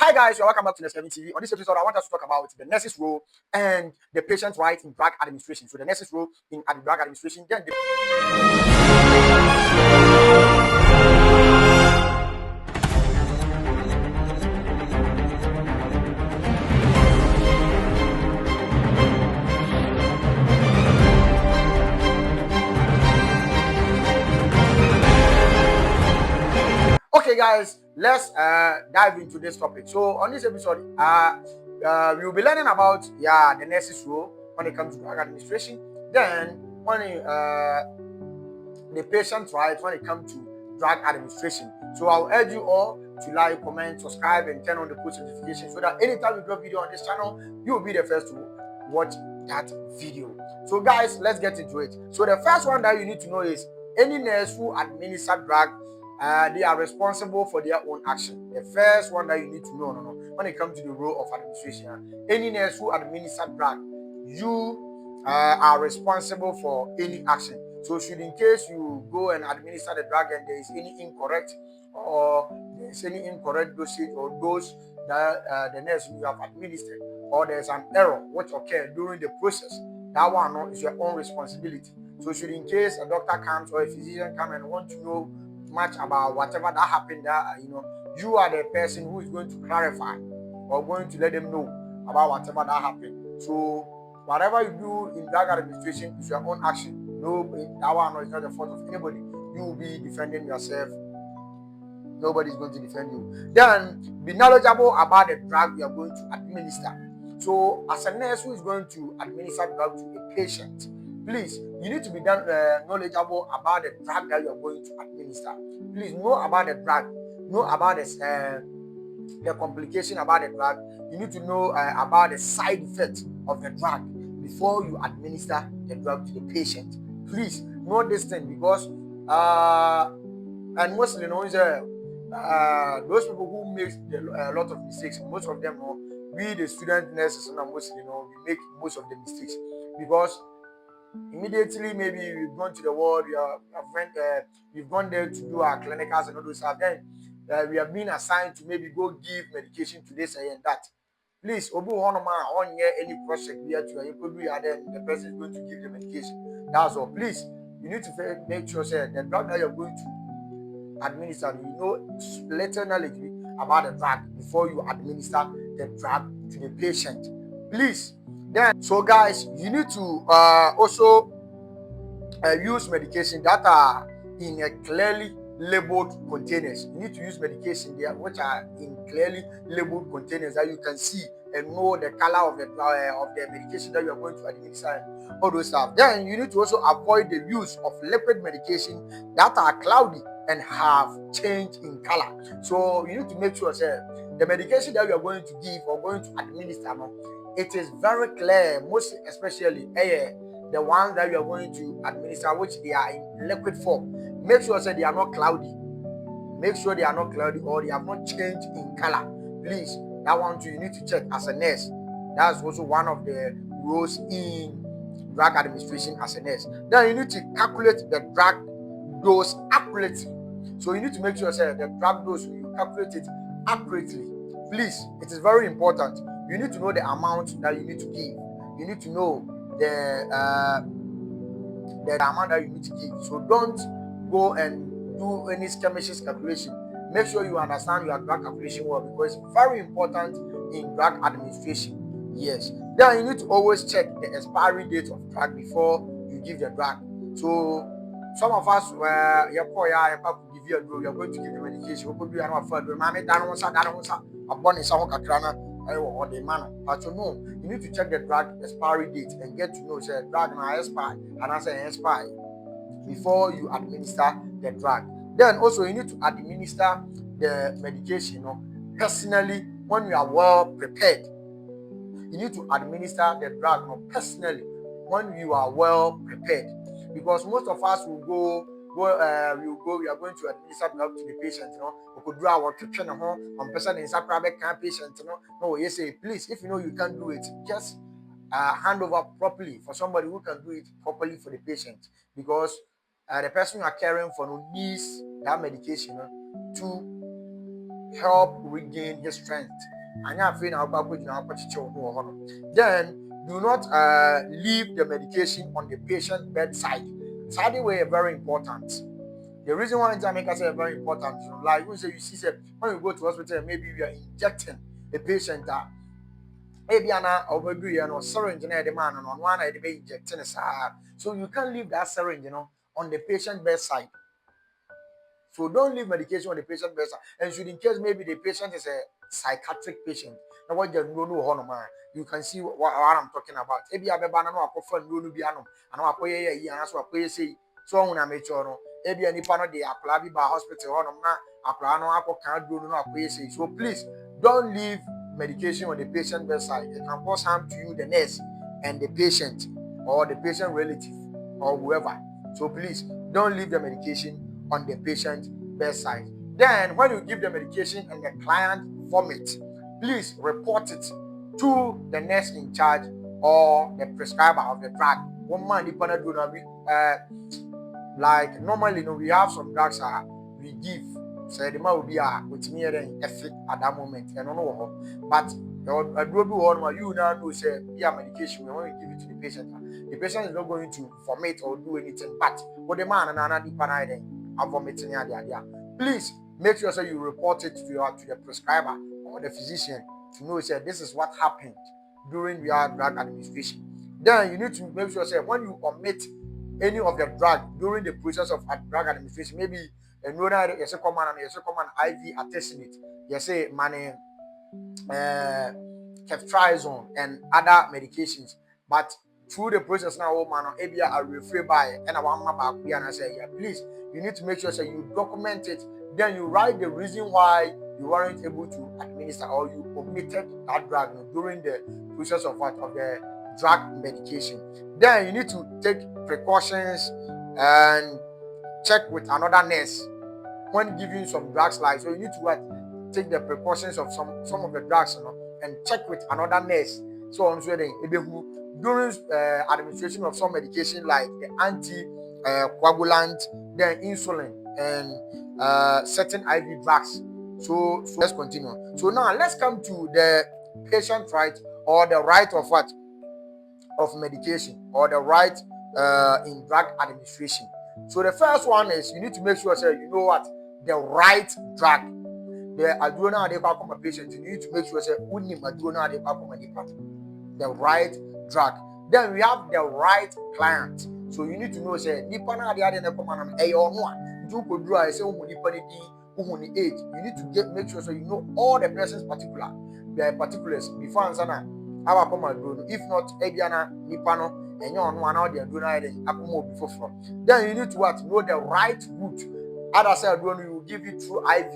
Hi guys, you're welcome back to Kelvin TV. On this episode, I want us to talk about the nurse's role and the patient's right in drug administration. So the nurse's role in drug administration, then the Okay, guys, let's dive into this topic. So on this episode, we'll be learning about the nurse's role when it comes to drug administration. Then when the patient's rights when it comes to drug administration. So I'll urge you all to like, comment, subscribe, and turn on the post notification so that anytime we drop video on this channel, you will be the first to watch that video. So guys, let's get into it. So the first one that you need to know is any nurse who administers drug, they are responsible for their own action. The first one that you need to know, when it comes to the role of administration, any nurse who administers drug, you are responsible for any action. So should in case you go and administer the drug and there is any incorrect dosage or dose that the nurse you have administered, or there's an error which occurred during the process, that one is your own responsibility. So should in case a doctor comes or a physician comes and want to know much about whatever that happened, that you are the person who is going to clarify or going to let them know about whatever that happened. So whatever you do in drug administration is your own action. No, that one is not the fault of anybody. You will be defending yourself. Nobody is going to defend you. Then be knowledgeable about the drug you are going to administer. So as a nurse who is going to administer drug to a patient, please, you need to be knowledgeable about the drug that you are going to administer. Please know about the drug, know about the complication about the drug. You need to know about the side effects of the drug before you administer the drug to the patient. Please know this thing because and mostly those people who make a lot of mistakes, most of them we the student nurses and mostly we make most of the mistakes because immediately maybe you've gone to the ward, you've gone there to do our clinicals and all those stuff. Then we have been assigned to maybe go give medication to this and that. Please, Obu Honoma on here any project here to you could be then the person is going to give the medication. That's all. Please, you need to make sure that the drug that you're going to administer, you know little knowledge about the drug before you administer the drug to the patient. Please. Then, so guys, you need to also use medication that are in a clearly labeled containers. You need to use medication there which are in clearly labeled containers that you can see and know the color of the medication that you are going to administer, all those stuff. Then you need to also avoid the use of liquid medication that are cloudy and have changed in color. So you need to make sure the medication that you are going to give or going to administer, it is very clear, most especially the ones that you are going to administer, which they are in liquid form. Make sure they are not cloudy. Make sure they are not cloudy or they have not changed in color. Please, that one too, you need to check as a nurse. That's also one of the roles in drug administration as a nurse. Then you need to calculate the drug dose accurately. So you need to make sure the drug dose, you calculate it accurately. Please, it is very important. You need to know the amount that you need to give. You need to know the amount that you need to give. So don't go and do any skirmishes calculation. Make sure you understand your drug calculation well because it's very important in drug administration. Yes. Then you need to always check the expiry date of drug before you give the drug. So some of us were you give you a drug, you're going to give the medication. Or the manner. But you need to check the drug expiry date and get to know drug now expire and I say expire before you administer the drug. Then also you need to administer the medication personally when you are well prepared. You need to administer the drug personally when you are well prepared because most of us will go we are going to administer drug to the patient, we could do our treatment on person in private care patient, no, you say, please, if you know you can't do it, just hand over properly for somebody who can do it properly for the patient because the person you are caring for needs that medication to help regain his strength. Then do not leave the medication on the patient bedside. Side way very important. The reason why Jamaica say very important, like you say, when you go to hospital, maybe we are injecting a patient that maybe ana overdo syringe na the man on one na be injecting. So you can't leave that syringe, on the patient bedside. So don't leave medication on the patient bedside. And should in case maybe the patient is a psychiatric patient, now what you can see what I'm talking about. Ebi abeba na no akofo no bi anom, ana akoye yi ana so akoye sei. So when I make sure no, ebi anipa no dey akla bi ba hospital honom na akla no akoka do no akoye sei. So please don't leave medication on the patient bedside. It can cause harm to you, the nurse, and the patient, or the patient relative, or whoever. So please don't leave the medication on the patient bedside. Then, when you give the medication and the client vomit, please report it to the nurse in charge or the prescriber of the drug. One man, like normally, we have some drugs we give. So the man will be with me and effect at that moment. I don't know, but you now know say medication when we give it to the patient is not going to vomit or do anything. But what the man and vomiting. Please make sure you report it to the prescriber or the physician to know say this is what happened during your drug administration. Then you need to make sure when you omit any of the drug during the process of drug administration, maybe another common IV artesunate, money ceftriaxone and other medications, but through the process now, ABI are referred by and I want my and I say, please, you need to make sure you document it. Then you write the reason why you weren't able to administer or you omitted that drug during the process of the drug medication. Then you need to take precautions and check with another nurse when giving some drugs. Like so, you need to take the precautions of some of the drugs, and check with another nurse. So on during administration of some medication like the anti-coagulant, then insulin and certain IV drugs. So let's continue. So now let's come to the patient right or the right of what? Of medication or the right in drug administration. So the first one is you need to make sure you know what? The right drug. The adrenal adequate patient, you need to make sure the right drug. Then we have the right client. So you need to know nipa na ade ade na come on e yo no a you could do I say nipa ni di age. You need to make sure you know all the person's particulars before answer our come and if not ebiana nipa no enyo no ana ode adrenal ade akomo obi foforo. Then you need to know the right route. Other side you will give it through IV,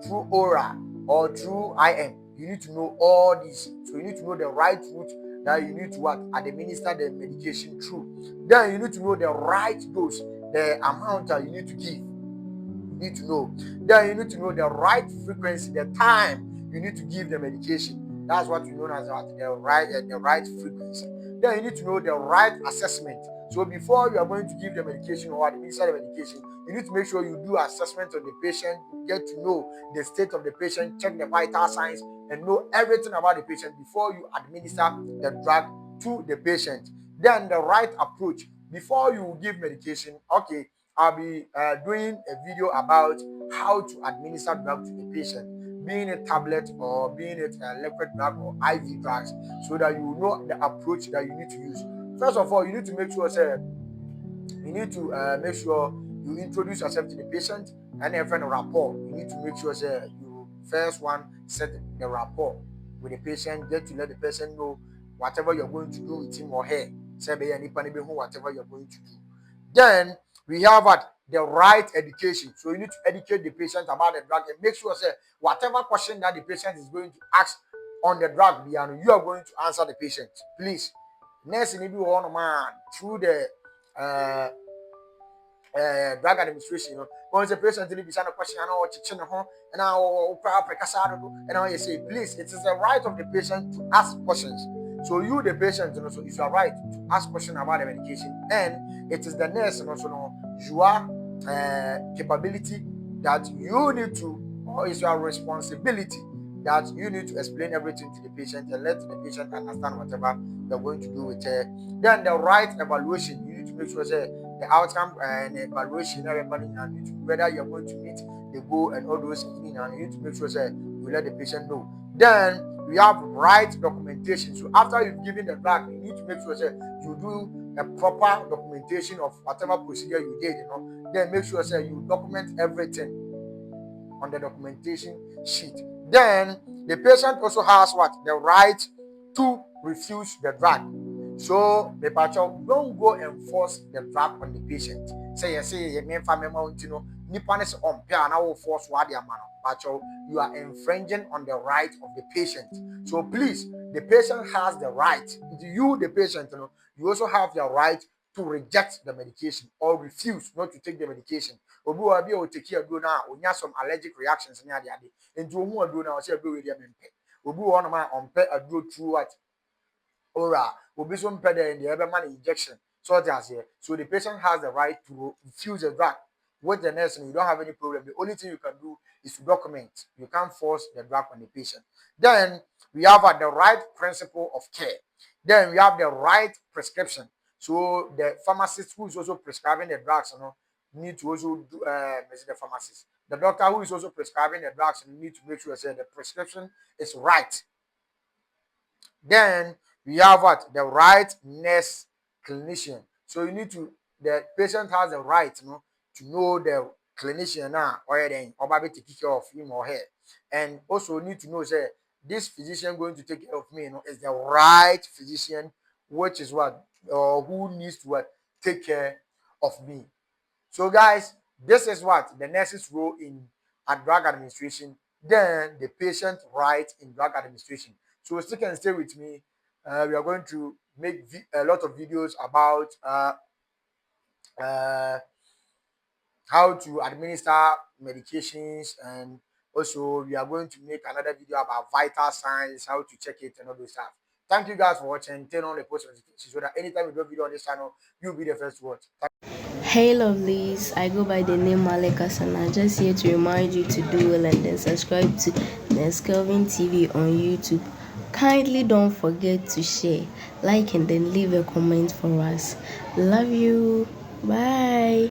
through oral, or through IM. You need to know all this. So you need to know the right route that you need to administer the medication through. Then you need to know the right dose, the amount that you need to give. You need to know. Then you need to know the right frequency, the time you need to give the medication. That's what we know as the right frequency. Then you need to know the right assessment. So before you are going to give the medication or administer the medication, you need to make sure you do assessment of the patient, get to know the state of the patient, check the vital signs, and know everything about the patient before you administer the drug to the patient. Then the right approach. Before you give medication, okay, I'll be doing a video about how to administer drug to the patient, being a tablet or being it a liquid drug or IV drugs, so that you know the approach that you need to use. First of all, you need to make sure you introduce yourself to the patient and a friend rapport. You need to make sure you first set the rapport with the patient, get to let the person know whatever you're going to do with him or her. Whatever you're going to do. Then we have the right education. So you need to educate the patient about the drug and make sure whatever question that the patient is going to ask on the drug, you are going to answer the patient. Please. Next, you need to through the drug administration. Once the patient be a question, and I say, please, it is the right of the patient to ask questions. So you, the patient, so it's your right to ask questions about the medication, and it is the nurse, your capability that you need to, or it's your responsibility that you need to explain everything to the patient and let the patient understand whatever you're going to do with her. Then the right evaluation, you need to make sure say the outcome and evaluation everybody and whether you're going to meet the goal and all those things, and you need to make sure say you let the patient know. Then we have right documentation. So after you've given the drug, you need to make sure say you do a proper documentation of whatever procedure you did, then make sure say you document everything on the documentation sheet. Then the patient also has what? The right to refuse the drug. So the patient don't go and force the drug on the patient. Say you mean family nipa is on and I will force what the man. But you are infringing on the right of the patient. So please, the patient has the right. You, the patient, you also have the right to reject the medication or refuse not to take the medication. Obi wa bi a oteki aduro na onya some allergic reactions ne ade ade enti ohu aduro na o se aduro we dia mempe obi wo no ma ompe aduro through what oral obi so mpe de ebe man injection so that here so the patient has the right to refuse the drug with the nurse. You don't have any problem. The only thing you can do is to document. You can't force the drug on the patient. Then we have the right principle of care. Then we have the right prescription. So the pharmacist who is also prescribing the drugs, need to also do the pharmacist. The doctor who is also prescribing the drugs need to make sure that the prescription is right. Then we have what? The right nurse clinician. So you need to, the patient has the right, to know the clinician now or then or maybe take care of him or her. And also need to know say this physician going to take care of me, is the right physician, which is what or who needs to what take care of me. So guys, this is what the nurse's role in drug administration, then the patient right in drug administration. So still can stay with me. We are going to make a lot of videos about uh, how to administer medications, and also we are going to make another video about vital signs, how to check it and all those stuff. Thank you guys for watching. Turn on the post notifications so that anytime we do a video on this channel, you'll be the first to watch. Hey lovelies, I go by the name Malika Sana. Just here to remind you to do well and then subscribe to Kelvin TV on YouTube. Kindly don't forget to share, like, and then leave a comment for us. Love you. Bye.